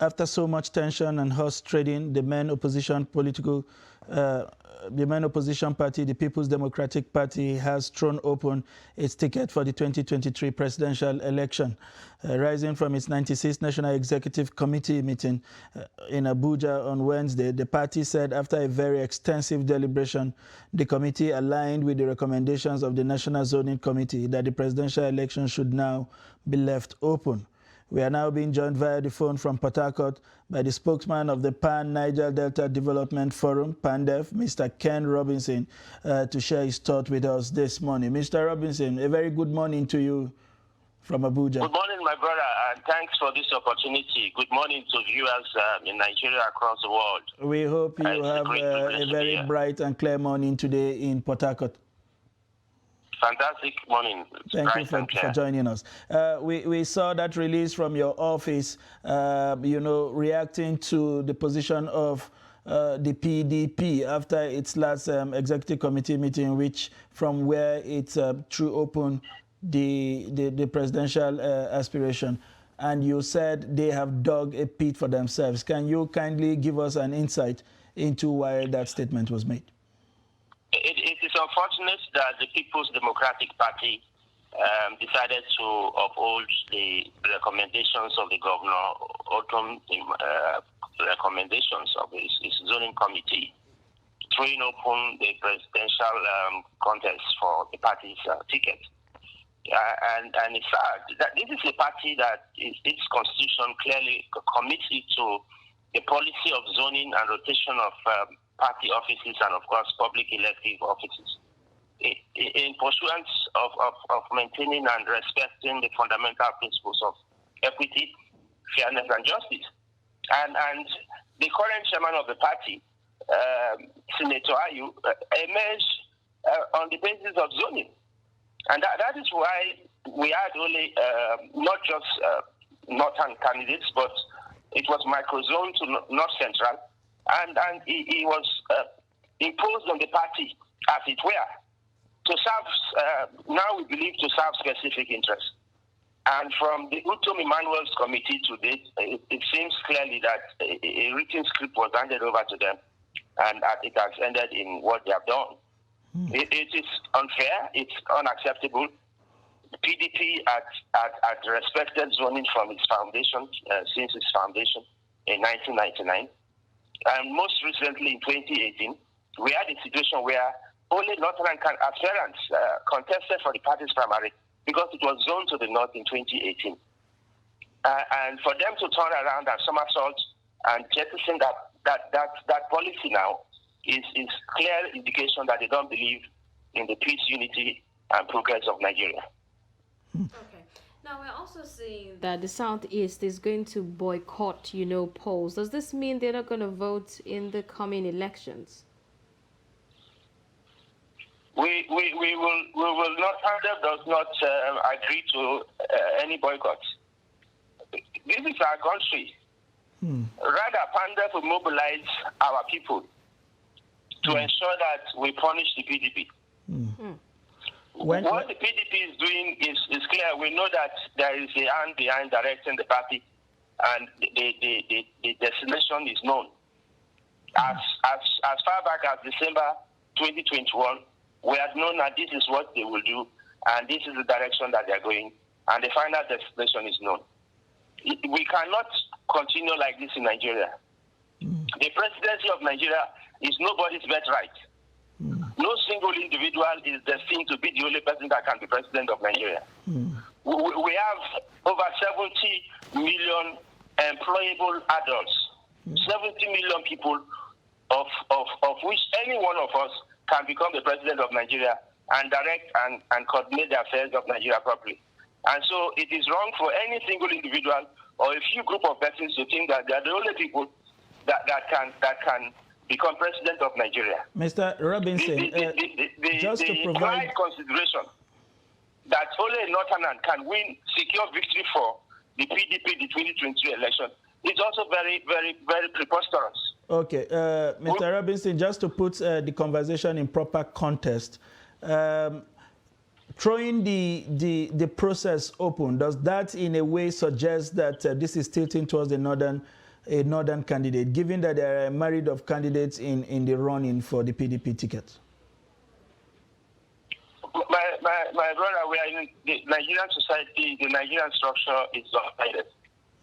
After so much tension and horse trading, the main opposition party, the People's Democratic Party, has thrown open its ticket for the 2023 presidential election. Rising from its 96th National Executive Committee meeting in Abuja on Wednesday, the party said after a very extensive deliberation, the committee aligned with the recommendations of the National Zoning Committee that the presidential election should now be left open. We are now being joined via the phone from Port Harcourt by the spokesman of the Pan-Niger Delta Development Forum, PANDEF, Mr. Ken Robinson, to share his thought with us this morning. Mr. Robinson, a very good morning to you from Abuja. Good morning, my brother, and thanks for this opportunity. Good morning to viewers in Nigeria across the world. We hope you have a very bright and clear morning today in Port Harcourt. Fantastic morning. Thank you for joining us. We saw that release from your office, reacting to the position of the PDP after its last executive committee meeting, which from where it threw open the presidential aspiration. And you said they have dug a pit for themselves. Can you kindly give us an insight into why that statement was made? It is unfortunate that the People's Democratic Party decided to uphold the recommendations of the governor, autumn recommendations of his zoning committee, throwing open the presidential contest for the party's ticket. And it's sad that this is a party that its constitution clearly commits it to the policy of zoning and rotation of party offices and, of course, public elective offices in pursuance of maintaining and respecting the fundamental principles of equity, fairness, and justice. And the current chairman of the party, Senator Ayu, emerged on the basis of zoning. And that is why we had only not just northern candidates, but it was microzone to North Central. And he was imposed on the party, as it were, to serve, now we believe, to serve specific interests. And from the Utom Emmanuel's committee to date, it seems clearly that a written script was handed over to them, and it has ended in what they have done. It is unfair, it's unacceptable. The PDP had respected zoning from its foundation, since its foundation in 1999. And most recently, in 2018, we had a situation where only northern aspirants contested for the party's primary because it was zoned to the north in 2018. And for them to turn around and somersault and jettison that policy now is clear indication that they don't believe in the peace, unity, and progress of Nigeria. Okay. Now, we're also seeing that the Southeast is going to boycott, polls. Does this mean they're not going to vote in the coming elections? We will not, PANDEF does not agree to any boycotts. This is our country. Rather, PANDEF will mobilize our people to ensure that we punish the PDP. What the PDP is doing is clear. We know that there is a hand behind directing the party, and the destination is known. As far back as December 2021, we had known that this is what they will do, and this is the direction that they are going, and the final destination is known. We cannot continue like this in Nigeria. The presidency of Nigeria is nobody's birthright. No single individual is destined to be the only person that can be president of Nigeria. We have over 70 million employable adults, 70 million people, of which any one of us can become the president of Nigeria and direct and coordinate the affairs of Nigeria properly. And so it is wrong for any single individual or a few group of persons to think that they are the only people that can become president of Nigeria. Mr. Robinson, just to provide consideration that only a Northerner can secure victory for the PDP the 2023 election is also very, very, very preposterous. Okay, Mr. Robinson, just to put the conversation in proper context, throwing the process open, does that in a way suggest that this is tilting towards the northern a northern candidate, given that there are a myriad of candidates in the running for the PDP ticket? My brother, we are in the Nigerian society, the Nigerian structure is lopsided.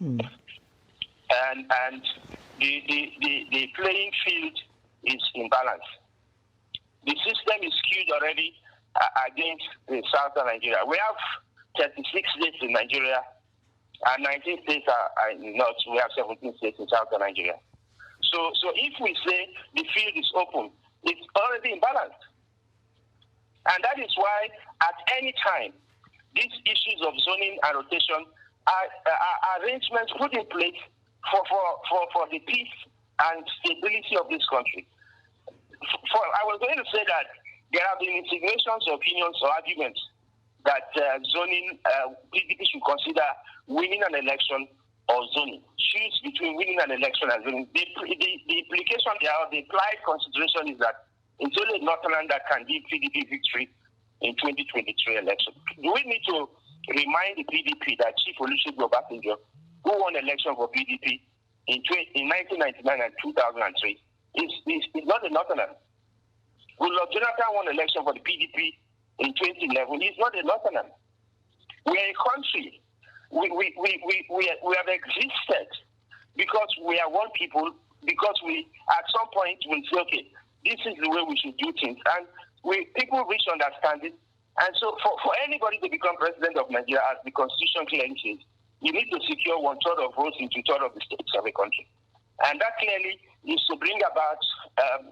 And the playing field is imbalanced. The system is skewed already against the southern Nigeria. We have 36 states in Nigeria, and 19 states are in the north. We have 17 states in southern Nigeria. So if we say the field is open, it's already imbalanced. And that is why, at any time, these issues of zoning and rotation are arrangements put in place for the peace and stability of this country. I was going to say that there have been insinuations, opinions, or arguments that zoning, PDP should consider winning an election or zoning. Choose between winning an election and zoning. The implication there, the implied consideration is that it's only Northern that can give PDP victory in 2023 election. Do we need to remind the PDP that Chief Olusegun Obasanjo, who won election for PDP in 1999 and 2003, is not a Northerner? Goodluck Jonathan won election for the PDP in 2011. He's not a Northerner. We are a country. We have existed because we are one people, because we, at some point, will say, okay, this is the way we should do things. And people reach understanding. And so for anybody to become president of Nigeria, as the Constitution clearly says, you need to secure 1/3 of votes in 2/3 of the states of a country. And that clearly is to bring about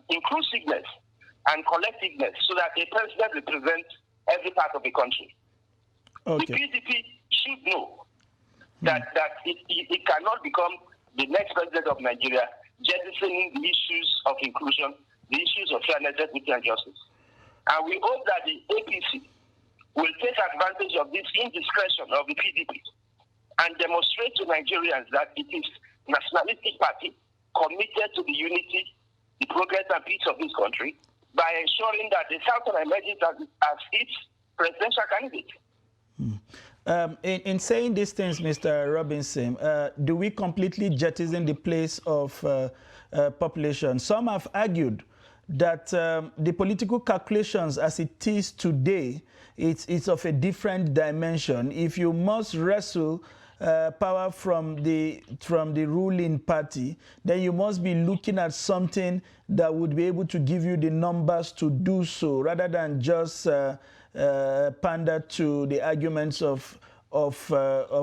inclusiveness and collectiveness so that a president represents every part of the country. Okay. The PDP should know that it cannot become the next president of Nigeria, jettisoning the issues of inclusion, the issues of fairness, equity, and justice. And we hope that the APC will take advantage of this indiscretion of the PDP and demonstrate to Nigerians that it is a nationalistic party committed to the unity, the progress and peace of this country by ensuring that the Southern emerges as its presidential candidate. In saying these things, Mr. Robinson, do we completely jettison the place of population? Some have argued that the political calculations as it is today, it's of a different dimension. If you must wrestle power from the ruling party, then you must be looking at something that would be able to give you the numbers to do so, rather than just pander to the arguments of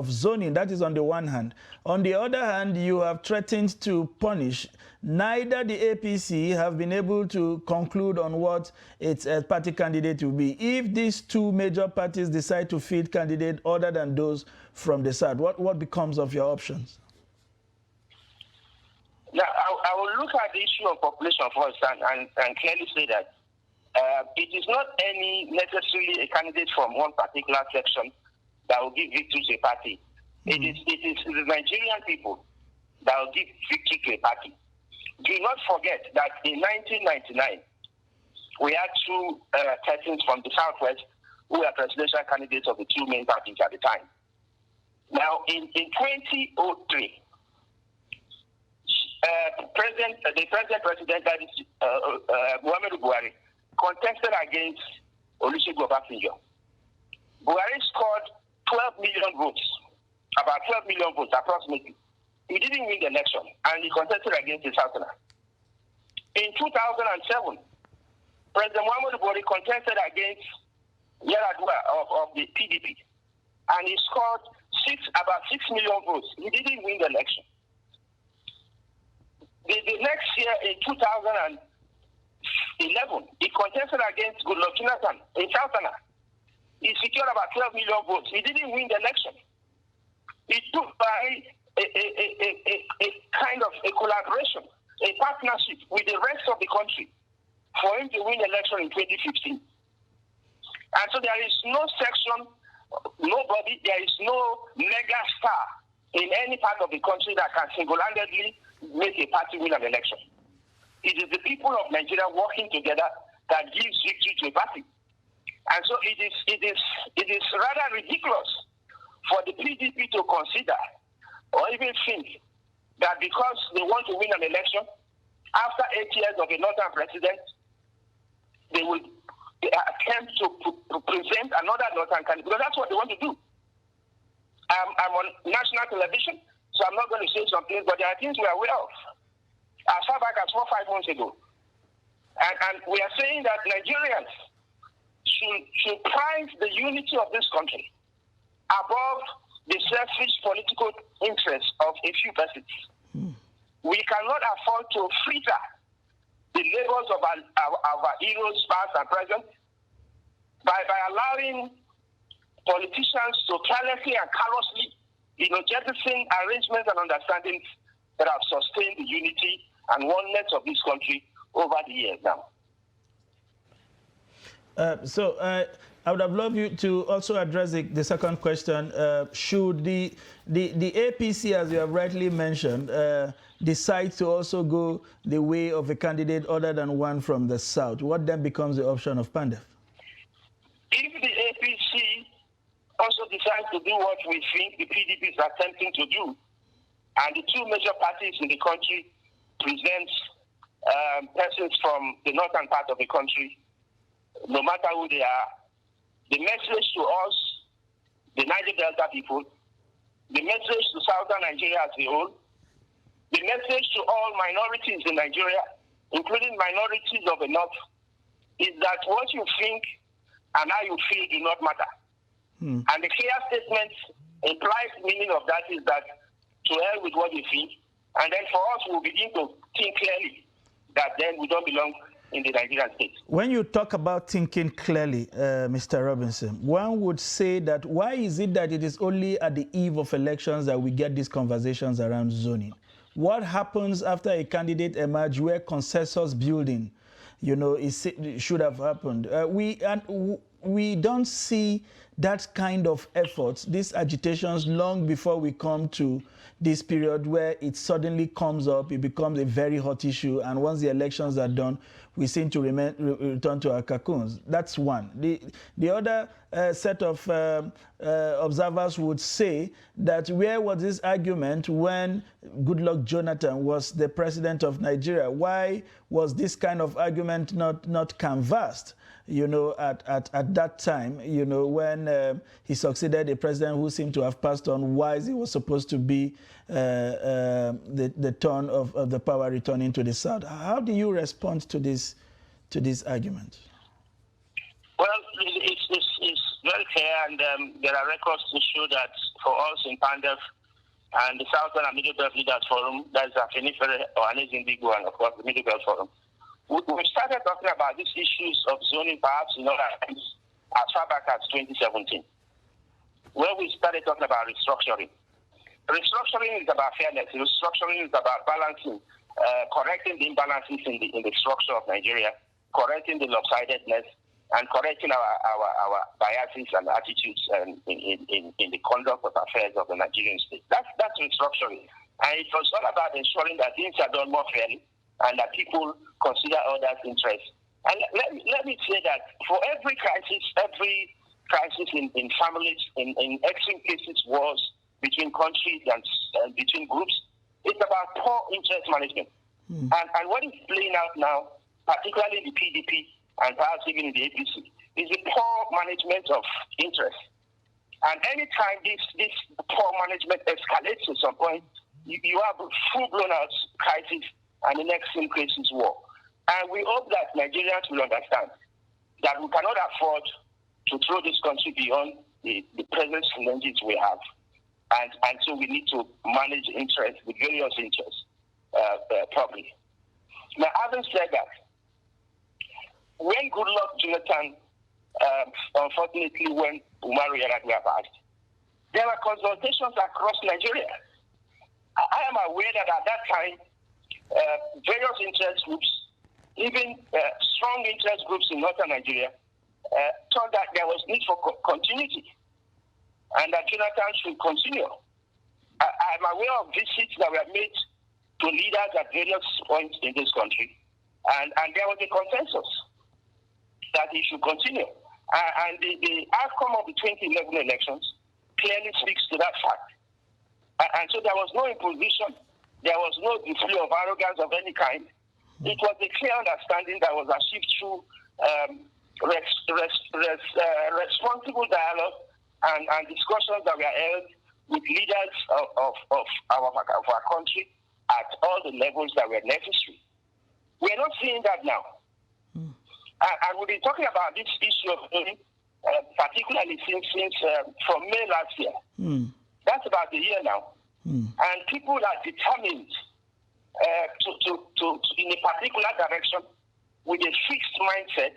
zoning. That is on the one hand. On the other hand, you have threatened to punish. Neither the APC have been able to conclude on what its party candidate will be. If these two major parties decide to field candidates other than those from the South, what becomes of your options? Now, I will look at the issue of population first and clearly say that it is not necessarily a candidate from one particular section that will give victory to a party. It is the Nigerian people that will give victory to a party. Do not forget that in 1999, we had two persons from the Southwest who were presidential candidates of the two main parties at the time. Now, in 2003, the present president, that is Muhammadu Buhari, contested against Olusegun Obasanjo. Buhari scored 12 million votes, about 12 million votes approximately. He didn't win the election, and he contested against the Southerner. In 2007, President Muhammadu Buhari contested against Yar'Adua of the PDP, and he scored about 6 million votes. He didn't win the election. The next year, in 2011, he contested against Goodluck Jonathan, a Southerner. He secured about 12 million votes. He didn't win the election. It took by a kind of a collaboration, a partnership with the rest of the country for him to win the election in 2015. And so there is no section, nobody, there is no mega star in any part of the country that can single-handedly make a party win an election. It is the people of Nigeria working together that gives victory to a party. And so it is rather ridiculous for the PDP to consider or even think that because they want to win an election, after 8 years of a northern president, they will attempt to present another northern candidate, because that's what they want to do. I'm on national television, so I'm not going to say some things, but there are things we are aware of. As far back as 4 or 5 months ago. And we are saying that Nigerians should prize the unity of this country above the selfish political interests of a few persons. We cannot afford to fritter the labors of our heroes, past and present, by allowing politicians to carelessly and callously, jettison arrangements and understandings that have sustained the unity and oneness of this country over the years now. I would have loved you to also address the second question. Should the APC, as you have rightly mentioned, decide to also go the way of a candidate other than one from the south, what then becomes the option of PANDEF? If the APC also decides to do what we think the PDP is attempting to do, and the two major parties in the country present persons from the northern part of the country, no matter who they are, the message to us, the Niger Delta people, the message to southern Nigeria as a whole, the message to all minorities in Nigeria, including minorities of the north, is that what you think and how you feel do not matter. And the clear statement implies meaning of that is that to hell with what you think, and then for us we'll begin to think clearly that then we don't belong in the Nigerian state. When you talk about thinking clearly, Mr. Robinson, one would say that why is it that it is only at the eve of elections that we get these conversations around zoning? What happens after a candidate emerges where consensus building, it should have happened? We don't see that kind of efforts, these agitations, long before we come to this period where it suddenly comes up, it becomes a very hot issue, and once the elections are done, we seem to return to our cocoons. That's one. The other set of observers would say that where was this argument when Goodluck Jonathan was the president of Nigeria? Why was this kind of argument not canvassed? At that time, when he succeeded a president who seemed to have passed on, why it was supposed to be the turn of the power returning to the South. How do you respond to this argument? Well, it's very clear, and there are records to show that for us in PANDEF and the Southern and Middle Belt Leaders Forum, that's Afenifere or Anezindigo, and of course the Middle Belt Forum, we started talking about these issues of zoning perhaps in other times as far back as 2017, where we started talking about restructuring. Restructuring is about fairness. Restructuring is about balancing, correcting the imbalances in the structure of Nigeria, correcting the lopsidedness, and correcting our biases and attitudes in the conduct of affairs of the Nigerian state. That's restructuring. And it was all about ensuring that things are done more fairly, and that people consider others' interests. And let me say that for every crisis in families, in extreme cases, wars between countries and between groups, it's about poor interest management. And what is playing out now, particularly the PDP and perhaps even in the APC, is the poor management of interest. And anytime this poor management escalates to some point, you have a full-blown out crisis, and the next thing is war. And we hope that Nigerians will understand that we cannot afford to throw this country beyond the present challenges we have. And so we need to manage interests, the various interests, properly. Now, having said that, when Goodluck Jonathan unfortunately went Umaru Yar'Adua passed, there were consultations across Nigeria. I am aware that at that time, various interest groups, even strong interest groups in northern Nigeria, thought that there was need for continuity and that Jonathan should continue. I'm aware of visits that were made to leaders at various points in this country, and there was a consensus that he should continue. And the outcome of the 2011 elections clearly speaks to that fact. And so there was no imposition There was no display of arrogance of any kind. It was a clear understanding that was achieved through responsible dialogue and discussions that were held with leaders of our country at all the levels that were necessary. We're not seeing that now. And we've been talking about this issue of particularly since from May last year. That's about a year now. And people are determined to in a particular direction with a fixed mindset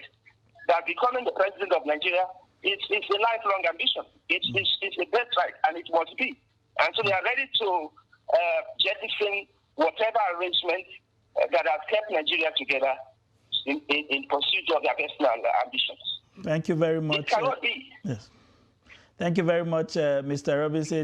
that becoming the president of Nigeria is a lifelong ambition. It's a birthright, and it must be. And so they are ready to jettison whatever arrangement that has kept Nigeria together in pursuit of their personal ambitions. Thank you very much. It cannot be. Yes. Thank you very much, Mr. Robinson.